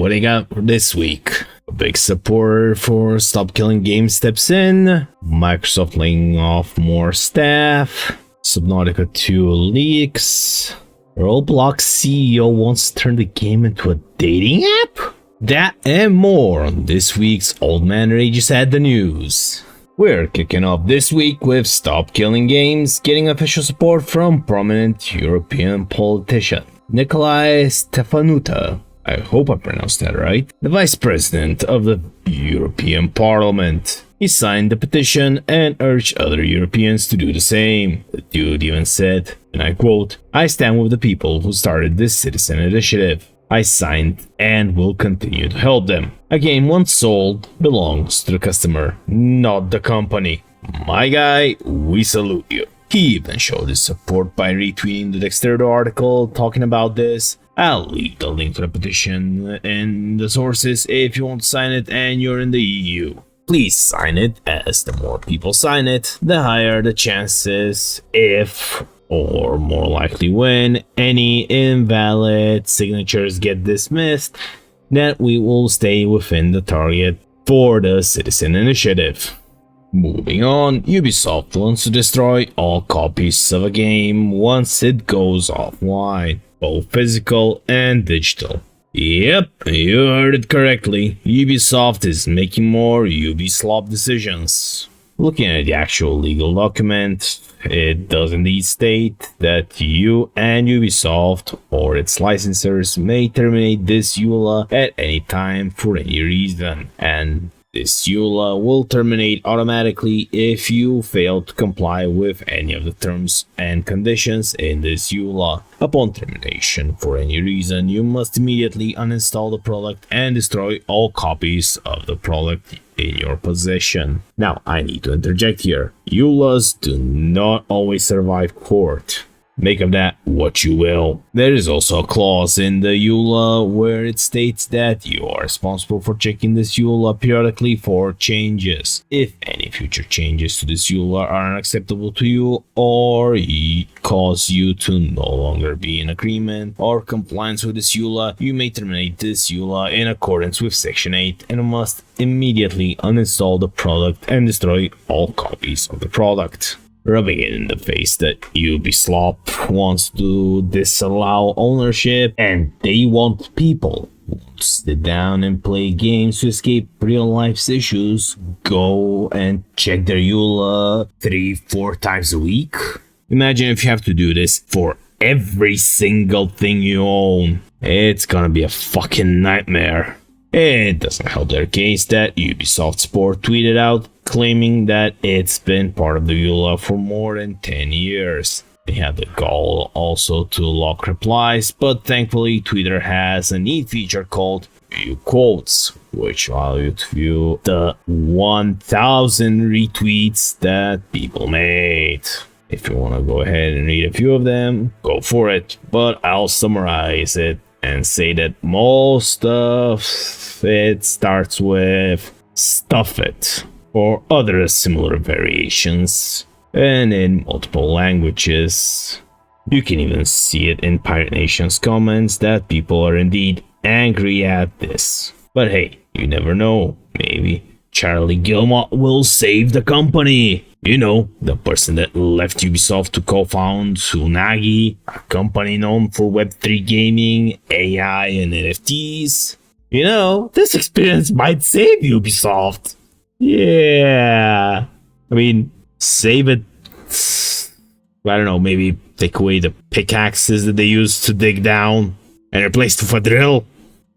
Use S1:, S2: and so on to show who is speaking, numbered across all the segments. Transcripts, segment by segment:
S1: what do you got for this week? A big supporter for Stop Killing Games steps in, Microsoft laying off more staff, Subnautica 2 leaks, Roblox CEO wants to turn the game into a dating app? That and more on this week's Old Man Rages at the News. We're kicking off this week with Stop Killing Games getting official support from prominent European politician Nikolai Stefanuta. I hope I pronounced that right. The Vice President of the European Parliament. He signed the petition and urged other Europeans to do the same. The dude even said, and I quote, "I stand with the people who started this citizen initiative. I signed and will continue to help them. A game once sold belongs to the customer, not the company. My guy, we salute you." He even showed his support by retweeting the Dexterdo article talking about this. I'll leave the link to the petition in the sources if you want to sign it and you're in the EU. Please sign it, as the more people sign it, the higher the chances, if or more likely when, any invalid signatures get dismissed, that we will stay within the target for the citizen initiative. Moving on, Ubisoft wants to destroy all copies of a game once it goes offline, both physical and digital. Yep, you heard it correctly. Ubisoft is making more Ubisoft decisions. Looking at the actual legal document, it does indeed state that you and Ubisoft or its licensors may terminate this EULA at any time for any reason, and this EULA will terminate automatically if you fail to comply with any of the terms and conditions in this EULA. Upon termination for any reason, you must immediately uninstall the product and destroy all copies of the product in your possession. Now, I need to interject here. EULAs do not always survive court. Make of that what you will. There is also a clause in the EULA where it states that you are responsible for checking this EULA periodically for changes. If any future changes to this EULA are unacceptable to you or cause you to no longer be in agreement or compliance with this EULA, you may terminate this EULA in accordance with Section 8 and must immediately uninstall the product and destroy all copies of the product. Rubbing it in the face that Ubisoft wants to disallow ownership and they want people who sit down and play games to escape real life's issues go and check their EULA 3-4 times a week. Imagine if you have to do this for every single thing you own. It's gonna be a fucking nightmare. It doesn't help their case that Ubisoft Sport tweeted out claiming that it's been part of the EULA for more than 10 years. They had the goal also to lock replies, but thankfully Twitter has a neat feature called View Quotes, which allow you to view the 1,000 retweets that people made. If you want to go ahead and read a few of them, go for it, but I'll summarize it and say that most of it starts with "stuff it" or other similar variations, and in multiple languages. You can even see it in Pirate Nation's comments that people are indeed angry at this. But hey, you never know, maybe Charlie Gilmore will save the company. You know, the person that left Ubisoft to co-found Unagi, a company known for Web3 gaming, AI, and NFTs. You know, this experience might save Ubisoft. Yeah. I mean, save it. I don't know, maybe take away the pickaxes that they used to dig down and replace it with a drill.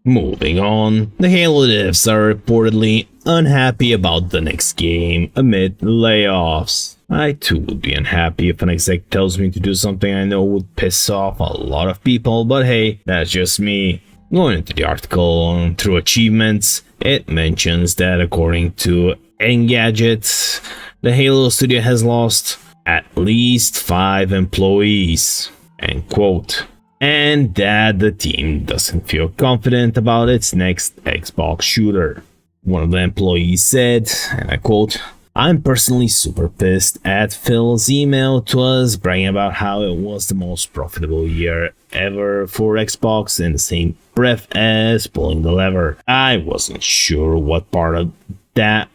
S1: Moving on, the Halo devs are reportedly unhappy about the next game amid layoffs. I too would be unhappy if an exec tells me to do something I know would piss off a lot of people, but hey, that's just me. Going into the article through achievements, it mentions that according to Engadget, the Halo studio has lost at least 5 employees, end quote. And that the team doesn't feel confident about its next Xbox shooter. One of the employees said, and I quote, "I'm personally super pissed at Phil's email to us bragging about how it was the most profitable year ever for Xbox and the same breath as pulling the lever. I wasn't sure what part of that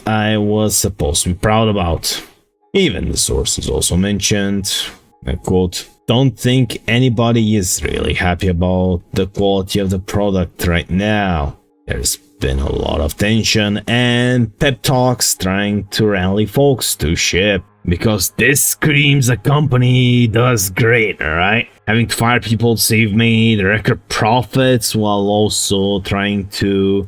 S1: I was supposed to be proud about. Even the sources also mentioned, I quote, "Don't think anybody is really happy about the quality of the product right now. There's been a lot of tension and pep talks trying to rally folks to ship. Because this screams a company does great, alright? Having to fire people to save me the record profits while also trying to,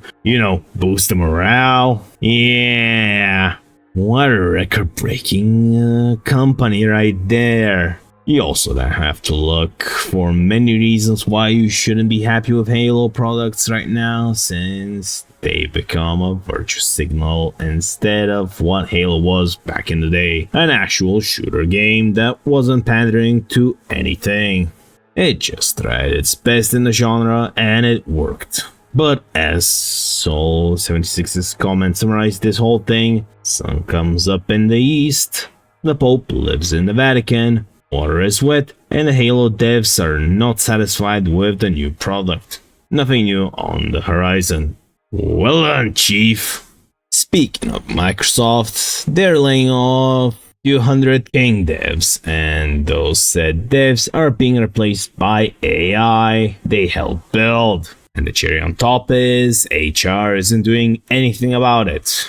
S1: boost the morale. Yeah, what a record-breaking company right there." You also then have to look for many reasons why you shouldn't be happy with Halo products right now, since they become a virtue signal instead of what Halo was back in the day, an actual shooter game that wasn't pandering to anything. It just tried its best in the genre and it worked. But as Soul76's comment summarized this whole thing, sun comes up in the east, the Pope lives in the Vatican, water is wet, and the Halo devs are not satisfied with the new product. Nothing new on the horizon. Well done, Chief. Speaking of Microsoft, they're laying off a few hundred King devs, and those said devs are being replaced by AI they helped build. And the cherry on top is HR isn't doing anything about it.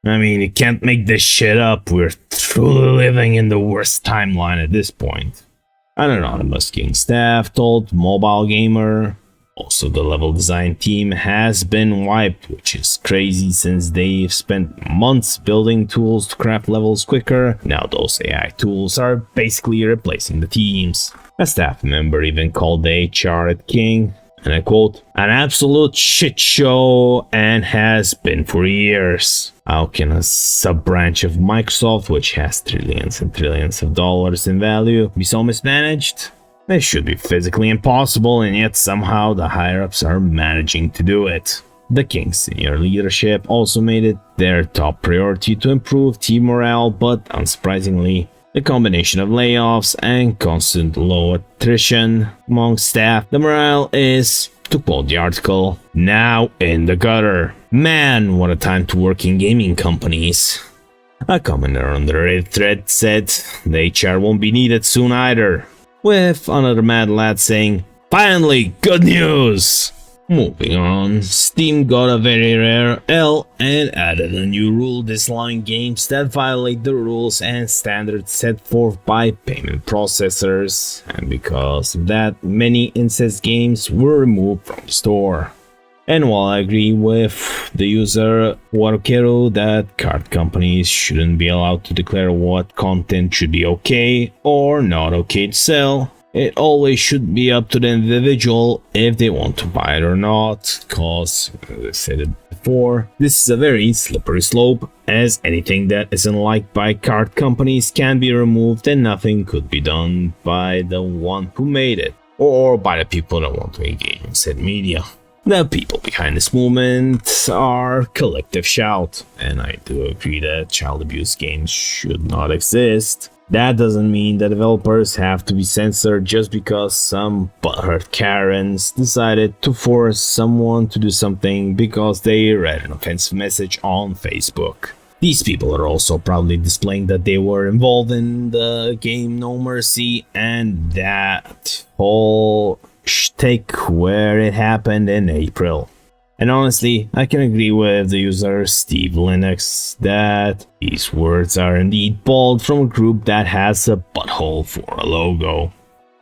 S1: I mean, you can't make this shit up. We're truly living in the worst timeline at this point. An anonymous King staff told Mobile Gamer. Also, the level design team has been wiped, which is crazy since they've spent months building tools to craft levels quicker. Now those AI tools are basically replacing the teams. A staff member even called the HR at King, and I quote, "an absolute shit show and has been for years. How can a sub-branch of Microsoft, which has trillions and trillions of dollars in value, be so mismanaged? This should be physically impossible, and yet somehow the higher-ups are managing to do it." The King's senior leadership also made it their top priority to improve team morale, but unsurprisingly, the combination of layoffs and constant low attrition among staff, the morale is, to quote the article, "now in the gutter. Man, what a time to work in gaming companies." A commenter on the Reddit thread said the HR won't be needed soon either, with another mad lad saying, "Finally, good news!" Moving on, Steam got a very rare L and added a new rule disallowing games that violate the rules and standards set forth by payment processors, and because of that, many incest games were removed from the store. And while I agree with the user Warukeru that card companies shouldn't be allowed to declare what content should be okay or not okay to sell, it always should be up to the individual if they want to buy it or not, cause, as I said it before, this is a very slippery slope, as anything that isn't liked by card companies can be removed and nothing could be done by the one who made it, or by the people that want to engage in said media. The people behind this movement are collective shout, and I do agree that child abuse games should not exist. That doesn't mean that developers have to be censored just because some butthurt Karens decided to force someone to do something because they read an offensive message on Facebook. These people are also probably displaying that they were involved in the game No Mercy and that whole shtick where it happened in April. And honestly, I can agree with the user Steve Linux that these words are indeed bold from a group that has a butthole for a logo.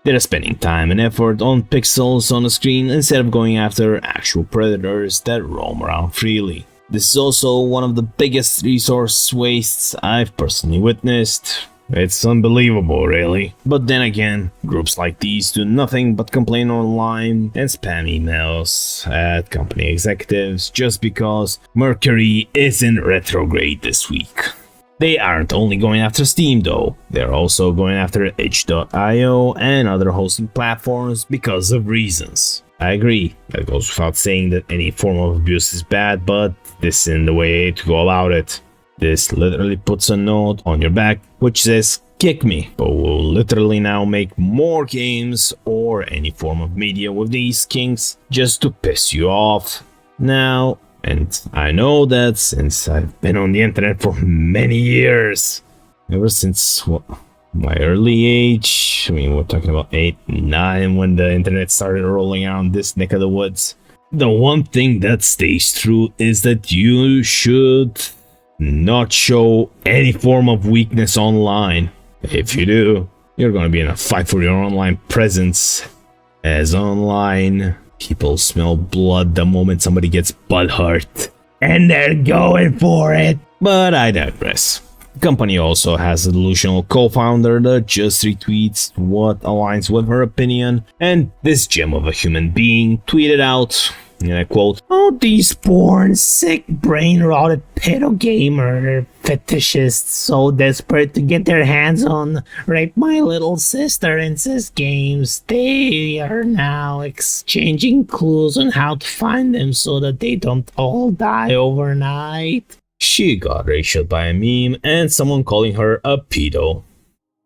S1: They're spending time and effort on pixels on the screen instead of going after actual predators that roam around freely. This is also one of the biggest resource wastes I've personally witnessed. It's unbelievable, really. But then again, groups like these do nothing but complain online and spam emails at company executives just because Mercury is in retrograde this week. They aren't only going after Steam though, they're also going after itch.io and other hosting platforms because of reasons. I agree, that goes without saying that any form of abuse is bad, but this isn't the way to go about it. This literally puts a note on your back which says, kick me, but will literally now make more games or any form of media with these kinks just to piss you off. Now, and I know that since I've been on the internet for many years, ever since my early age, I mean, we're talking about 8, 9 when the internet started rolling around this neck of the woods. The one thing that stays true is that you should not show any form of weakness online. If you do, you're gonna be in a fight for your online presence, as online people smell blood the moment somebody gets butthurt, and they're going for it. But I digress. The company also has a delusional co-founder that just retweets what aligns with her opinion, and this gem of a human being tweeted out, and I quote, "Oh, these born, sick, brain-rotted pedo gamer fetishists so desperate to get their hands on Rape My Little Sister incest games. They are now exchanging clues on how to find them so that they don't all die overnight." She got racial by a meme and someone calling her a pedo.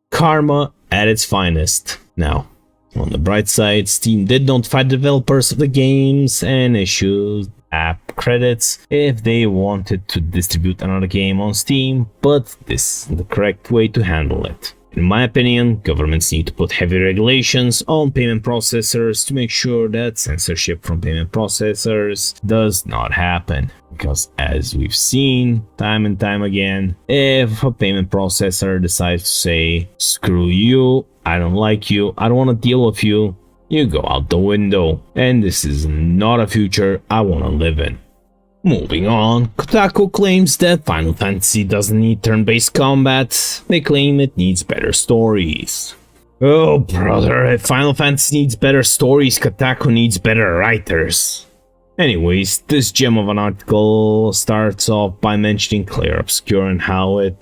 S1: Karma at its finest. Now, on the bright side, Steam did notify developers of the games and issued app credits if they wanted to distribute another game on Steam, but this is the correct way to handle it. In my opinion, governments need to put heavy regulations on payment processors to make sure that censorship from payment processors does not happen. Because as we've seen time and time again, if a payment processor decides to say, "Screw you, I don't like you, I don't want to deal with you," you go out the window. And this is not a future I want to live in. Moving on, Kotaku claims that Final Fantasy doesn't need turn-based combat. They claim it needs better stories. Oh brother, if Final Fantasy needs better stories, Kotaku needs better writers. Anyways, this gem of an article starts off by mentioning Clair Obscur and how it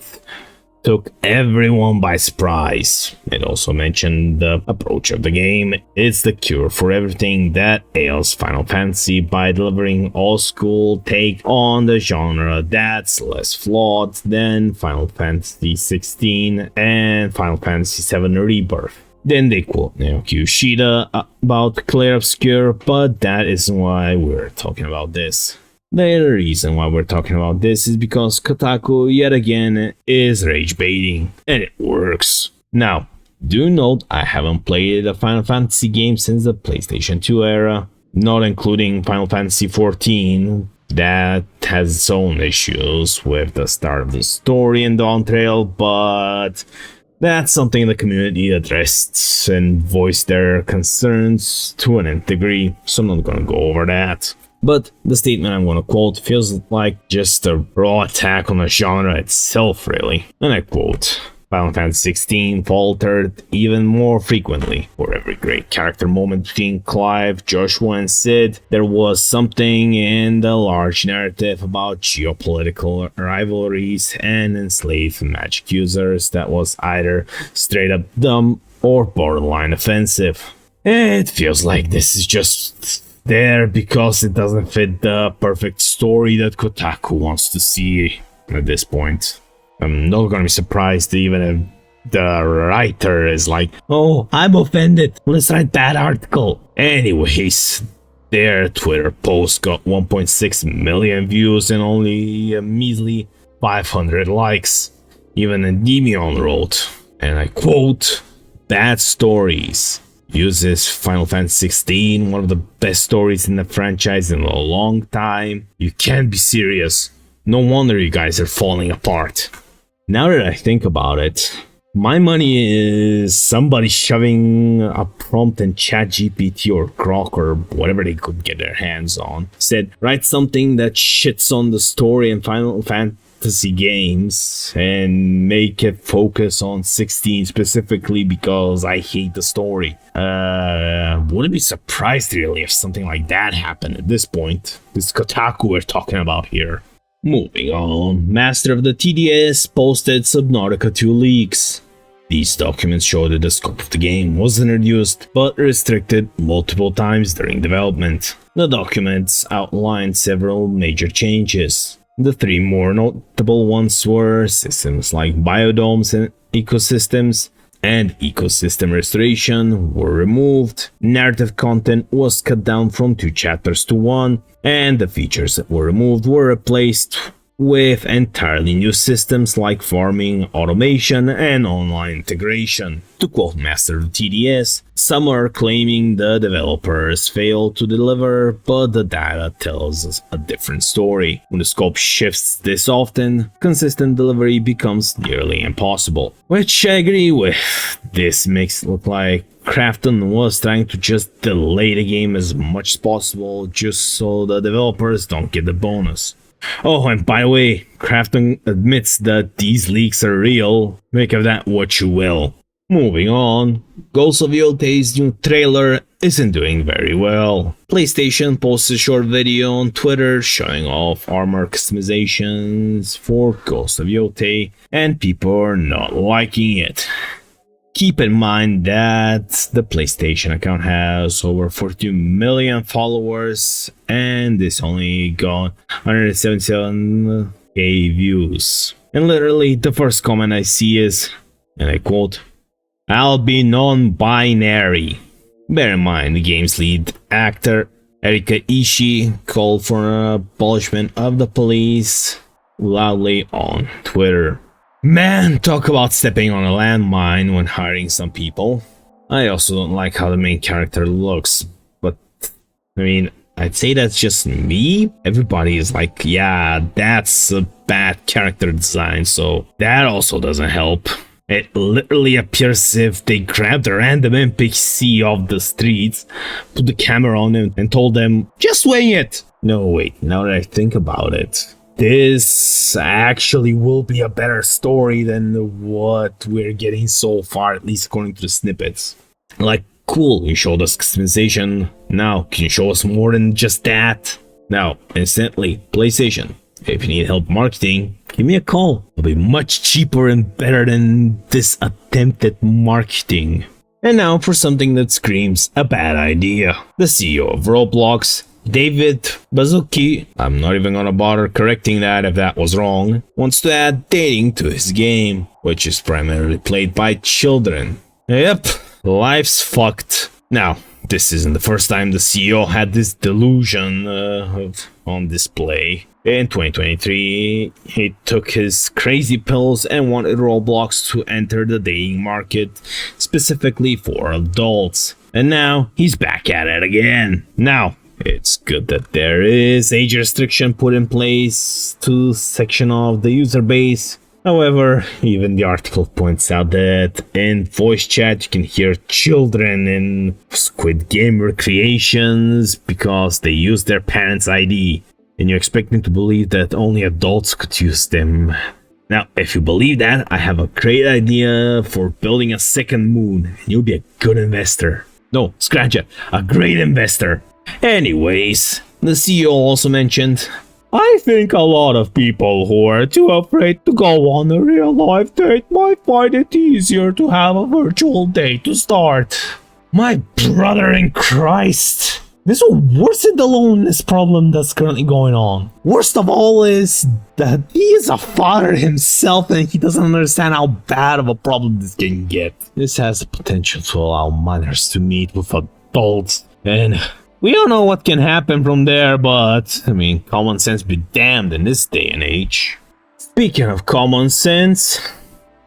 S1: took everyone by surprise. It also mentioned the approach of the game. It's the cure for everything that ails Final Fantasy by delivering old school take on the genre that's less flawed than Final Fantasy XVI and Final Fantasy VII Rebirth. Then they quote Naoki Yoshida about Clair Obscur, but that isn't why we're talking about this. The reason why we're talking about this is because Kotaku, yet again, is rage baiting, and it works. Now, do note I haven't played a Final Fantasy game since the PlayStation 2 era, not including Final Fantasy XIV. That has its own issues with the start of the story and Dawn Trail, but that's something the community addressed and voiced their concerns to an nth degree, so I'm not gonna go over that. But the statement I'm gonna quote feels like just a raw attack on the genre itself, really. And I quote, Final Fantasy XVI faltered even more frequently. For every great character moment between Clive, Joshua, and Sid, there was something in the large narrative about geopolitical rivalries and enslaved magic users that was either straight up dumb or borderline offensive. It feels like this is just there because it doesn't fit the perfect story that Kotaku wants to see at this point. I'm not gonna be surprised even if the writer is like, "Oh, I'm offended, let's write that article." Anyways, their Twitter post got 1.6 million views and only a measly 500 likes. Even Endymion wrote, and I quote, "Bad stories. Uses Final Fantasy XVI, one of the best stories in the franchise in a long time. You can't be serious. No wonder you guys are falling apart." Now that I think about it, my money is somebody shoving a prompt in ChatGPT or Grok or whatever they could get their hands on. Said, write something that shits on the story in Final Fantasy games and make it focus on 16 specifically because I hate the story. Wouldn't be surprised really if something like that happened at this point. This Kotaku we're talking about here. Moving on, Master of the TDS posted Subnautica 2 leaks. These documents show that the scope of the game was introduced but restricted multiple times during development. The documents outline several major changes. The three more notable ones were systems like biodomes and ecosystems, and ecosystem restoration were removed. Narrative content was cut down from 2 chapters to 1, and the features that were removed were replaced with entirely new systems like farming, automation, and online integration. To quote Master of TDS, some are claiming the developers failed to deliver, but the data tells us a different story. When the scope shifts this often, consistent delivery becomes nearly impossible. Which I agree with. This makes it look like Krafton was trying to just delay the game as much as possible just so the developers don't get the bonus. Oh, and by the way, Krafton admits that these leaks are real. Make of that what you will. Moving on, Ghost of Yotei's new trailer isn't doing very well. PlayStation posted a short video on Twitter showing off armor customizations for Ghost of Yotei, and people are not liking it. Keep in mind that the PlayStation account has over 42 million followers and it's only got 177k views. And literally the first comment I see is, and I quote, "I'll be non-binary." Bear in mind, the game's lead actor, Erika Ishii, called for an abolishment of the police loudly on Twitter. Man, talk about stepping on a landmine when hiring some people. I also don't like how the main character looks, but I mean, I'd say that's just me. Everybody is like, yeah, that's a bad character design, so that also doesn't help. It literally appears as if they grabbed a random NPC off the streets, put the camera on him, and told them, just wing it! No, wait, now that I think about it, this actually will be a better story than what we're getting so far, at least according to the snippets. Like, cool, you showed us customization. Now, can you show us more than just that? Now, instantly, PlayStation, if you need help marketing, give me a call. It'll be much cheaper and better than this attempt at marketing. And now for something that screams a bad idea. The CEO of Roblox, David Baszucki, I'm not even gonna bother correcting that if that was wrong, wants to add dating to his game, which is primarily played by children. Yep, life's fucked. Now, this isn't the first time the CEO had this delusion on display. In 2023, he took his crazy pills and wanted Roblox to enter the dating market, specifically for adults. And now, he's back at it again. Now, it's good that there is age restriction put in place to section of the user base. However, even the article points out that in voice chat you can hear children in Squid Game recreations because they use their parents' ID. And you're expecting to believe that only adults could use them. Now, if you believe that, I have a great idea for building a second moon, and you'll be a good investor. No, scratch it, a great investor. Anyways, the CEO also mentioned, I think a lot of people who are too afraid to go on a real life date might find it easier to have a virtual date to start. My brother in Christ! This will worsen the loneliness problem that's currently going on. Worst of all is that he is a father himself and he doesn't understand how bad of a problem this can get. This has the potential to allow minors to meet with adults, and we don't know what can happen from there, but I mean, common sense be damned in this day and age. Speaking of common sense,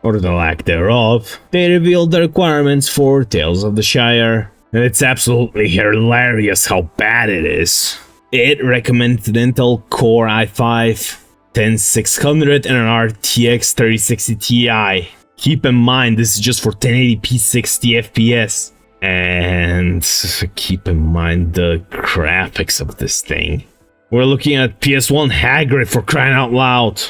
S1: or the lack thereof, they revealed the requirements for Tales of the Shire. And it's absolutely hilarious how bad it is. It recommends an Intel Core i5 10600 and an RTX 3060 Ti. Keep in mind this is just for 1080p 60 FPS. And keep in mind the graphics of this thing. We're looking at PS1 Hagrid for crying out loud.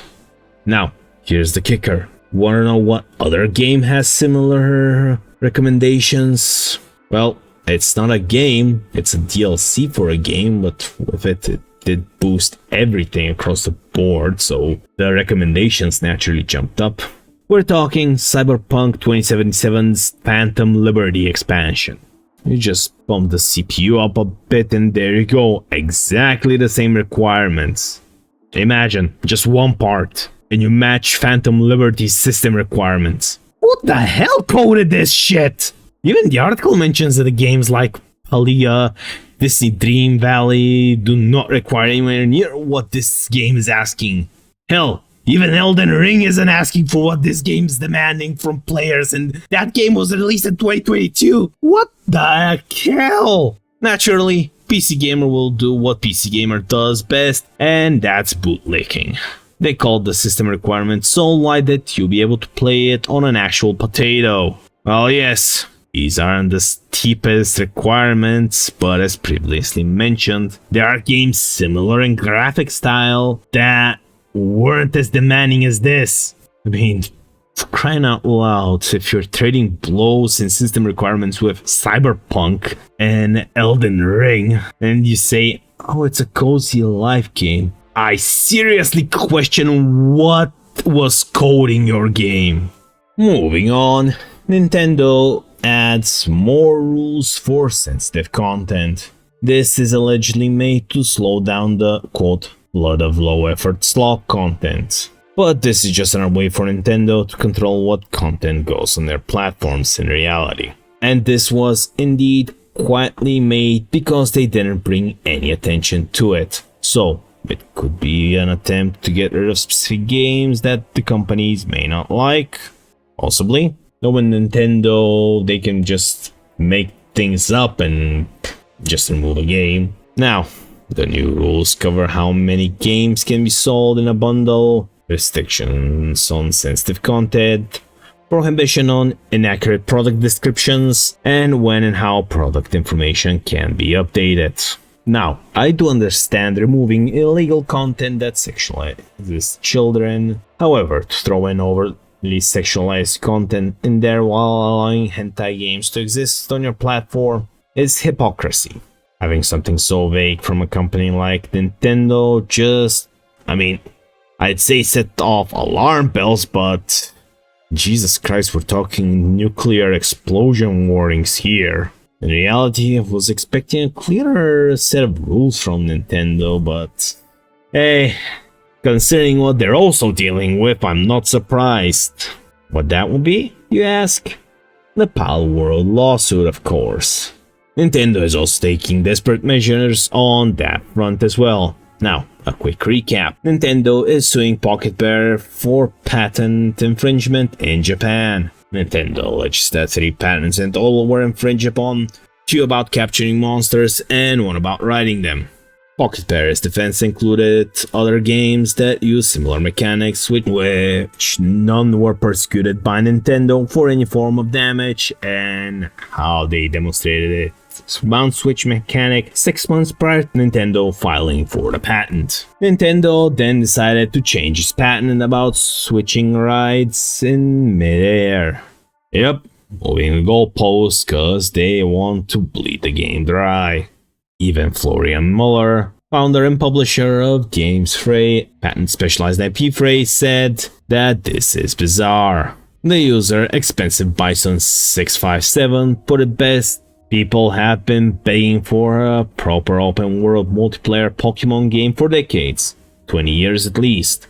S1: Now, here's the kicker. Wanna know what other game has similar recommendations? Well, it's not a game, it's a DLC for a game, but with it did boost everything across the board, so the recommendations naturally jumped up. We're talking Cyberpunk 2077's Phantom Liberty expansion. You just bump the CPU up a bit and there you go, exactly the same requirements. Imagine, just one part, and you match Phantom Liberty's system requirements. What the hell coded this shit? Even the article mentions that the games like Palia, Disney Dream Valley do not require anywhere near what this game is asking. Hell, even Elden Ring isn't asking for what this game is demanding from players, and that game was released in 2022. What the hell? Naturally, PC Gamer will do what PC Gamer does best, and that's bootlicking. They called the system requirement so light that you'll be able to play it on an actual potato. Well, yes, these aren't the steepest requirements, but as previously mentioned, there are games similar in graphic style that weren't as demanding as this. I mean, for crying out loud, if you're trading blows in system requirements with Cyberpunk and Elden Ring, and you say, oh, it's a cozy life game, I seriously question what was coding your game. Moving on, Nintendo adds more rules for sensitive content. This is allegedly made to slow down the, quote, lot of low-effort slog content. But this is just another way for Nintendo to control what content goes on their platforms in reality. And this was indeed quietly made because they didn't bring any attention to it. So, it could be an attempt to get rid of specific games that the companies may not like. Possibly. Knowing Nintendo, they can just make things up and just remove a game. Now, the new rules cover how many games can be sold in a bundle, restrictions on sensitive content, prohibition on inaccurate product descriptions, and when and how product information can be updated. Now, I do understand removing illegal content that sexualizes children. However, to throw in overly sexualized content in there while allowing hentai games to exist on your platform is hypocrisy. Having something so vague from a company like Nintendo just, I'd say set off alarm bells, but Jesus Christ, we're talking nuclear explosion warnings here. In reality, I was expecting a clearer set of rules from Nintendo, but hey, considering what they're also dealing with, I'm not surprised. What that would be, you ask? The Pal World lawsuit, of course. Nintendo is also taking desperate measures on that front as well. Now, a quick recap. Nintendo is suing Pocket Bear for patent infringement in Japan. Nintendo alleges that 3 patents in total were infringed upon, 2 about capturing monsters and 1 about riding them. Pocket Bear's defense included other games that use similar mechanics, which none were persecuted by Nintendo for any form of damage, and how they demonstrated it. Bound switch mechanic 6 months prior to Nintendo filing for the patent. Nintendo then decided to change its patent about switching rides in midair. Yep, moving the goalposts cause they want to bleed the game dry. Even Florian Muller, founder and publisher of Games Frey, patent specialized IP Frey, said that this is bizarre. The user Expensive Bison 657 put it best. People have been begging for a proper open world multiplayer Pokemon game for decades, 20 years at least.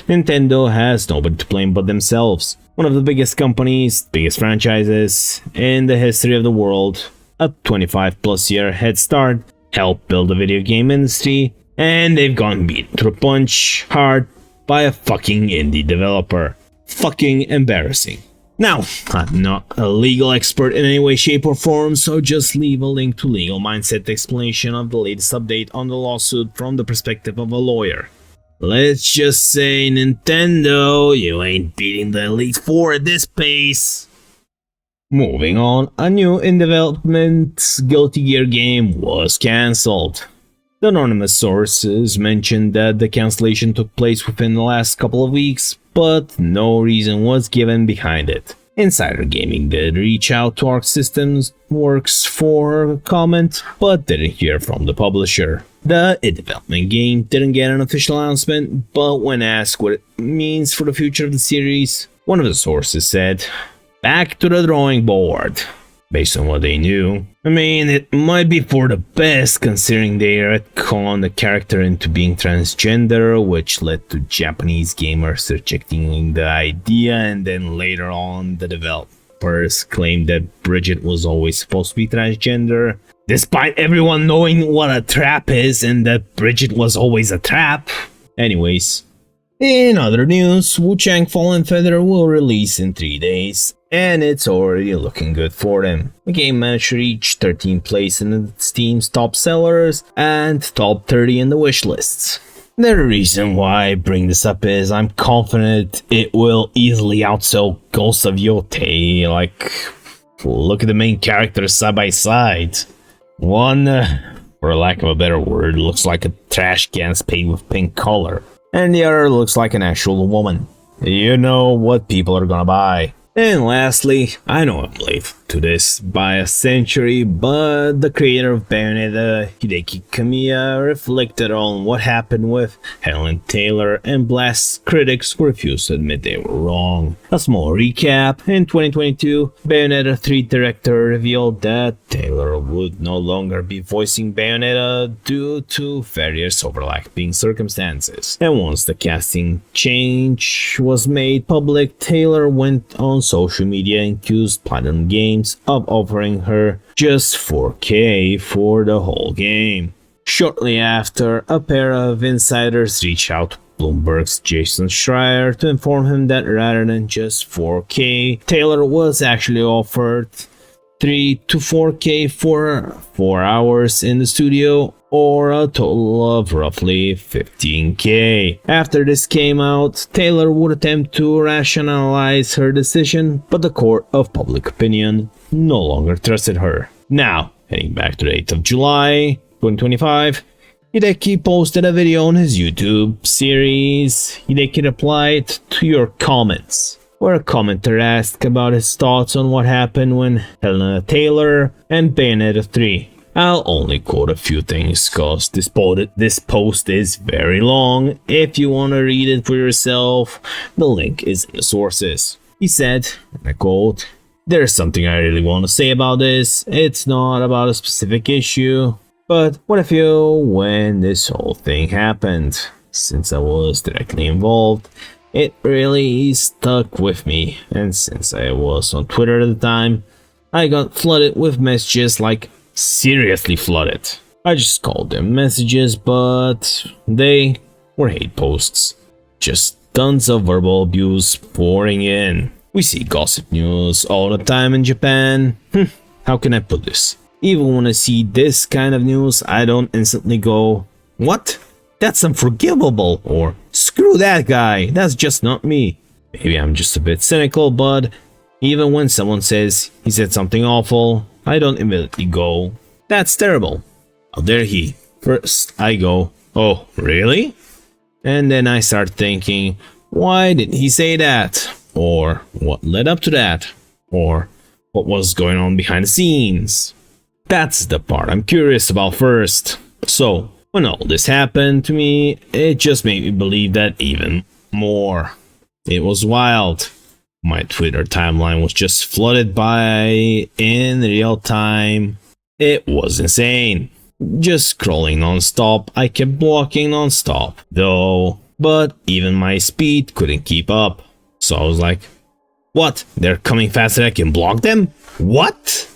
S1: Nintendo has nobody to blame but themselves. One of the biggest companies, biggest franchises in the history of the world, a 25+ year head start, helped build the video game industry, and they've gone beaten to the punch hard by a fucking indie developer. Fucking embarrassing. Now, I'm not a legal expert in any way, shape, or form, so just leave a link to Legal Mindset explanation of the latest update on the lawsuit from the perspective of a lawyer. Let's just say, Nintendo, you ain't beating the Elite Four at this pace. Moving on, a new in-development Guilty Gear game was cancelled. The anonymous sources mentioned that the cancellation took place within the last couple of weeks, but no reason was given behind it. Insider Gaming did reach out to Arc Systems Works for comment, but didn't hear from the publisher. The in-development game didn't get an official announcement, but when asked what it means for the future of the series, one of the sources said, "Back to the drawing board." based on what they knew. I mean, it might be for the best considering they retconned the character into being transgender, which led to Japanese gamers rejecting the idea, and then later on the developers claimed that Bridget was always supposed to be transgender, despite everyone knowing what a trap is and that Bridget was always a trap. Anyways, in other news, Wuchang Fallen Feather will release in 3 days, and it's already looking good for them. The game managed to reach 13th place in Steam's top sellers and top 30 in the wish lists. The reason why I bring this up is I'm confident it will easily outsell Ghost of Yotei. Like, look at the main characters side by side. One, for lack of a better word, looks like a trash can painted with pink color, and the other looks like an actual woman. You know what people are gonna buy. And lastly, I know I'm late to this by a century, but the creator of Bayonetta, Hideki Kamiya, reflected on what happened with Helen Taylor and blasts critics who refused to admit they were wrong. A small recap: in 2022, Bayonetta 3 director revealed that Taylor would no longer be voicing Bayonetta due to various overlapping circumstances. And once the casting change was made public, Taylor went on social media and accused Platinum Games of offering her just 4K for the whole game. Shortly after, a pair of insiders reached out to Bloomberg's Jason Schreier to inform him that rather than just 4K, Taylor was actually offered 3 to 4K for 4 hours in the studio, or a total of roughly 15K. After this came out, Taylor would attempt to rationalize her decision, but the court of public opinion no longer trusted her. Now, heading back to the 8th of July, 2025, Hideki posted a video on his YouTube series. Hideki replied to your comments, where a commenter asked about his thoughts on what happened when Helena Taylor and Bayonetta 3. I'll only quote a few things cause this post is very long. If you want to read it for yourself, the link is in the sources. He said, and I quote, "There's something I really want to say about this. It's not about a specific issue, but what I feel when this whole thing happened. Since I was directly involved, it really stuck with me, and since I was on Twitter at the time, I got flooded with messages, like seriously flooded. I just called them messages, but they were hate posts. Just tons of verbal abuse pouring in. We see gossip news all the time in Japan. How can I put this? Even when I see this kind of news, I don't instantly go, what? That's unforgivable, or screw that guy, that's just not me. Maybe I'm just a bit cynical, but even when someone says he said something awful, I don't immediately go, that's terrible. How dare he? First, I go, oh, really? And then I start thinking, why didn't he say that? Or what led up to that? Or what was going on behind the scenes? That's the part I'm curious about first. So, when all this happened to me, it just made me believe that even more. It was wild. My Twitter timeline was just flooded by in real time. It was insane. Just scrolling non-stop, I kept blocking non-stop, though, but even my speed couldn't keep up. So I was like, what? They're coming faster, I can block them? What?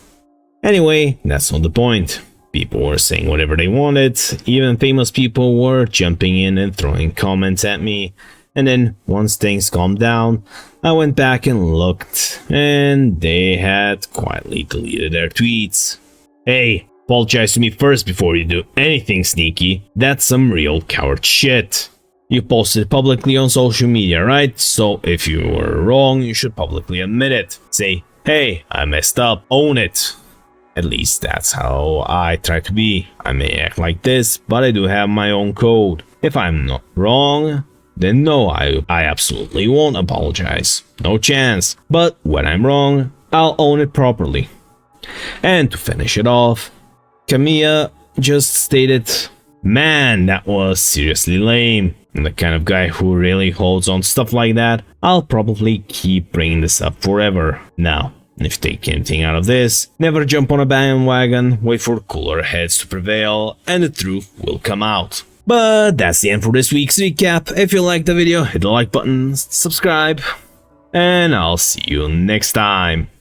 S1: Anyway, that's not the point. People were saying whatever they wanted, even famous people were jumping in and throwing comments at me. And then, once things calmed down, I went back and looked, and they had quietly deleted their tweets. Hey, apologize to me first before you do anything sneaky. That's some real coward shit. You posted publicly on social media, right? So if you were wrong, you should publicly admit it. Say, hey, I messed up, own it. At least that's how I try to be. I may act like this, but I do have my own code. If I'm not wrong, then no, I absolutely won't apologize. No chance. But when I'm wrong, I'll own it properly. And to finish it off, Kamiya just stated, man, that was seriously lame. I'm the kind of guy who really holds on stuff like that. I'll probably keep bringing this up forever. Now, And if you take anything out of this, never jump on a bandwagon, wait for cooler heads to prevail, and the truth will come out. But that's the end for this week's recap. If you liked the video, hit the like button, subscribe, and I'll see you next time.